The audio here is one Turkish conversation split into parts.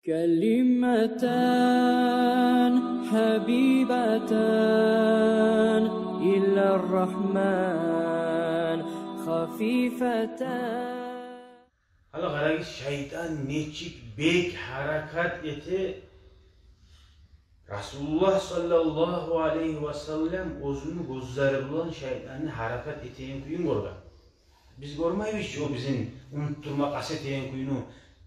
كلمتان حبيبتان إلى الرحمن خفيفتان. Hala qaragi şeytan nechik bek harakat eti Rasulullah sallallahu aleyhi ve sellem o'zini ko'zlari bilan shaytonni harakat etayın kuyin ko'rgan. Biz ko'rmaymiz o bizim unutturmak asetayın kuyunu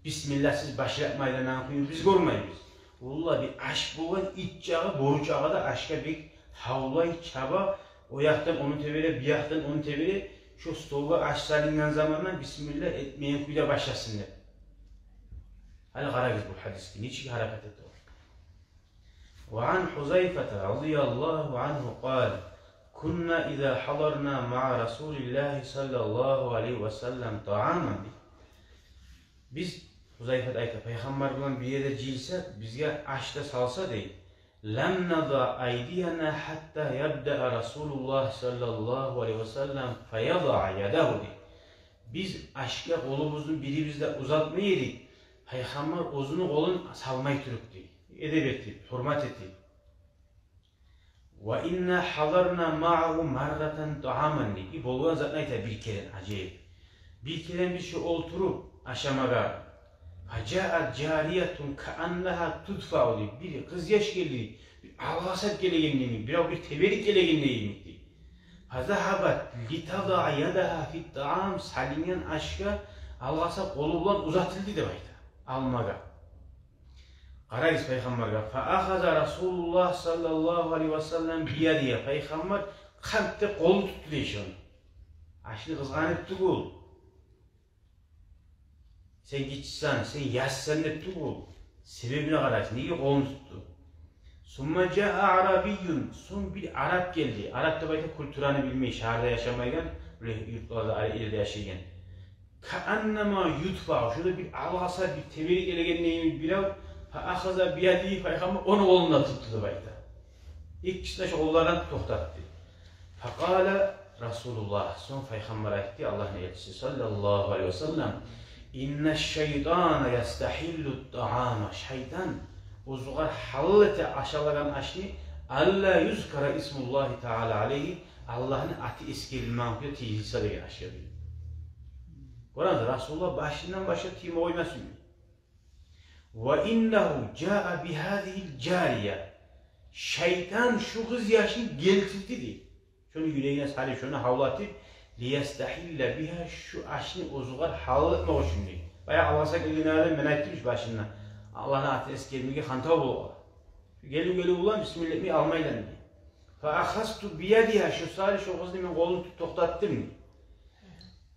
Bismillahsiz başlatmaydan kuyunu biz ko'rmaymiz. Vallahi bir aşk bo'lgan itchağı boruchağı da aşka bir havlay çaba o yaktan onu tebele bir yaktan onu tebele şu stolga aş salingan zamandan Bismillah etmeyen kuyda başlasın deb. Hala qarayız bu hadisga nechik harakat etdi. وعن حذيفة رضي الله عنه قال كنا إذا حضرنا مع رسول الله صلى الله عليه وسلم طعاما biz Huzayfet ayta peygamber bilan bir yerde jilsak bizga aşda salsa deydi. Lam nada aydiyana hatta yabda Rasulullah sallallahu aleyhi ve sellem fayada yadahu deydi. Biz aşka kolumuzni birimizde uzatmayırıq. Peygamber o'zini qo'lini salmay turib deydi. Edeb etdi, hurmat etdi. Ve inna hadarna ma'ahu marratan ta'aman deydi. Bo'lgan zatni aytadi bir kere acayip. Bir kere bir şey oturup aşamaga Faca'at cariyetun ka'annaha tudfa'u deydi. Bir kız yaş geldi. Bir algasat gelegenliğini, bir teberik gelegenliğini. Fazahabat litada yadaha fit ta'am salingen aşka algasa qolu bilan uzatıldı deb aytadi. Almaga. Qarayız peygamberga. Fa ahaza Rasulullah sallallahu aleyhi ve sellem biyadiye. Peygamber qamtda qo'l tutdi deyshon. Ashni qizg'anib tugul. Sen gitsen, sen yazsan deb tugul. Sebebine qaraysiz. Nega qo'lni tutdi? Summa ja'a arabiyyun. So'ng bir arab keldi. Arab deb aytib kulturani bilmay, shaharda yashamaygan, yurtlarda yerda yashagan. Ka'annama yutfa. Şurada bir algasa bir teberik elegenliğini bilav. Fa ahaza biyadi peygamber onu qo'lundan tuttu deb aytadi. İkisini şu qo'llardan to'xtatdi. Faqala Rasulullah so'ng peygamber aytdi Allohning elchisi sallallohu alayhi vasallam inna şeytana yastahillu ta'ama. Şeytan o'ziga halati aşalagan aşni alla yuzkara ismullahi taala alayhi Allah'ın ati eskirilmekte tiyilse degan aşya. Ko'radi Rasulullah başından başa tiyma qo'ymasin. Ve innehu ja'a bihadihi'l cariye. Şeytan şu kız yaşını geltirdi deydi. Şunu yüreğine salib, şunu havlatib liyastahilla biha şu aşını ozugar havlatma için deydi. Bayağı Allah'a geldiğinde men aytmış başından. Allah'ın atı eskermege hanta buluğa. Gelin ulan Bismillah mi almaylan deydi. Fa akhastu biyadiha şu salib şu kızını men qo'lini to'xtatdim.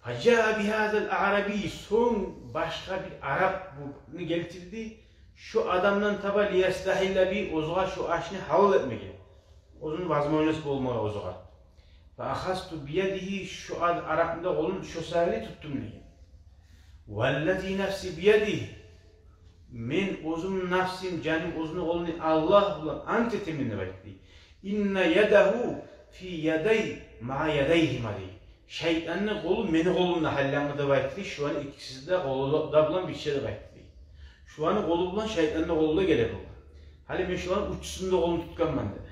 Faca'a bihazal arabi son başka bir Arap bunu getirdi. Şu adamdan taba liyastahilla bi ozuğa şu aşını havl etmege. Onun vazmoynas olmağa ozuğa. Fa akhastu biyadihi şu Arap'ında onun şu sahili tuttum dege. Vallazi nafsi biyadihi men o'zim nafsim canim o'zini qo'lini Allah bilan ante teminni aytdi. Inna yadahu fi yaday ma'a yadayhi mali. Şeytanın qolu meni qo'limda hallamı deb aytdi. Şu an ikisi de qo'lida bilan bir şey deb aytdi. Şu an qo'li bilan şeytanın qo'lida keladi. Hali men şu an uchisida qo'lini tutganman dedi.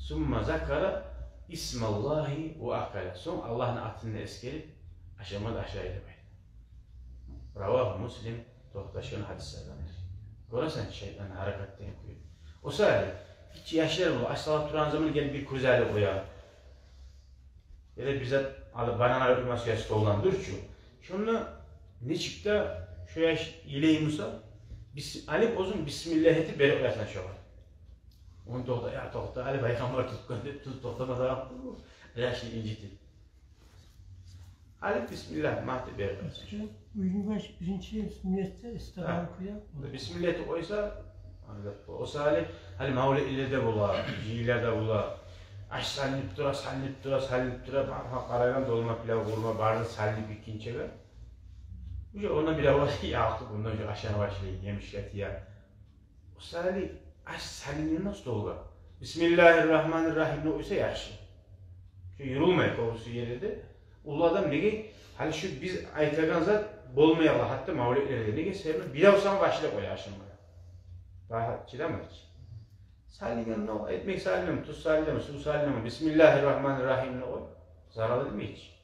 Summa zakara ismallahi ve akala. So'ng Allohning atini eskerib aşamada aşağı deb aytdi. Ravah Muslim to'xtashgan hadislardan. Ko'rasan şeytan harakatdan qo'yib. O'sa hiç yaşlar bu asla turan zaman gelip bir kuzari qo'yar. Ya da bize banana öpülmesi yası dolandır şu. Şunu ne çıktı şu yaş ileyimsa Alip ozun Bismillah'ı berip yapsan şu var. Onu tohta Ali Peygamber tutkan tut tohtamada yaptı bu. Yaşlı inciti. Alip Bismillah mahdi berip yapsan. Uygun birinci sünnette istihdam koyar. Bismillah'ı koysa o salih hali mavle illerde bula, jilerde bula. Aş salib tura, qaragan dolma pilav qurma barni salib ikkinchiga. O'sha ona bir avval yaqti bundan o'sha aşağı başlaydi yemişga tiya. O salib aş salibni stolga. Bismillahirrahmanirrahim ne o'ysa yaxshi. Shu yurulmay qo'ysa yerida. U odam nega hali shu biz aytgan zat bolmayala hatta mavlidlerde ne geçer bir olsam başla koy aşamaya. Daha çiğdemez ki. Salligan no etmek sallim, tuz sallim, su sallim, Bismillahirrahmanirrahim ne koy. Zararlı değil mi hiç?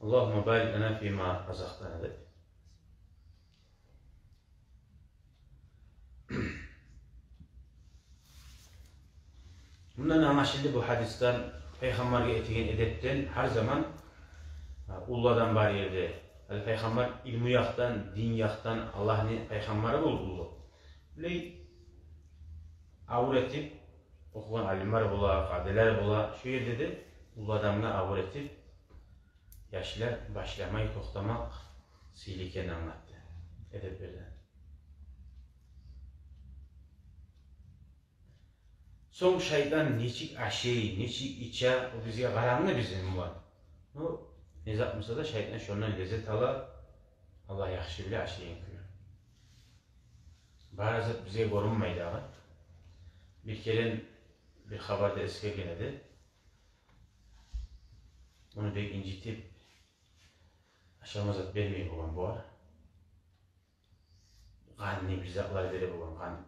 Allahümme barik lana fîmâ razaqtana de. Bundan anlaşıldı bu hadisten Peygamber'e etigen edetten her zaman Ulla'dan bari yerde. Peygamber ilmi yaktan, din yaktan Allah'ın Peygamberi oldu. Böyle avur etip okuyan alimler bula, kadeler bula, şu yerde de Ulla'dan avur etip yaşlılar başlamayı toxtamak siliken anlattı. Edep birden. Son şeytan neçik aşeyi, neçik içe, o bize karanlı bizim var. O ne zapmasa da şeytan şundan lezzet ala, Allah yaxşı bile aşeyin kıyır. Barazat bize korunmaydı ağa. Bir kere bir haberde eske geledi. Onu pek incitip aşamazat vermeyi olan bu ara. Kan ne güzeller vere olan kan.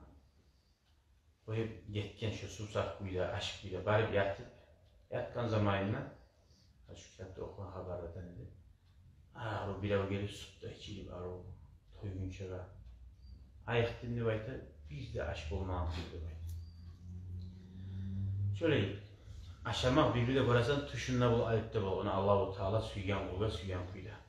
O hep yetken şu susak kuyda, aşk kuyda, bari yatıp, yatkan zamanına, şu kitapta okunan haberlerden dedi. O bir ev gelip sütta içilip, o toygun çıra. Ayak dinli bayta, biz de aşk olmağın kuyda bayta. Şöyle, aşamak birbirine barasan tuşunla bul, ayıpta bul, ona Allah-u Teala süyyan kuyda, süyyan kuyda.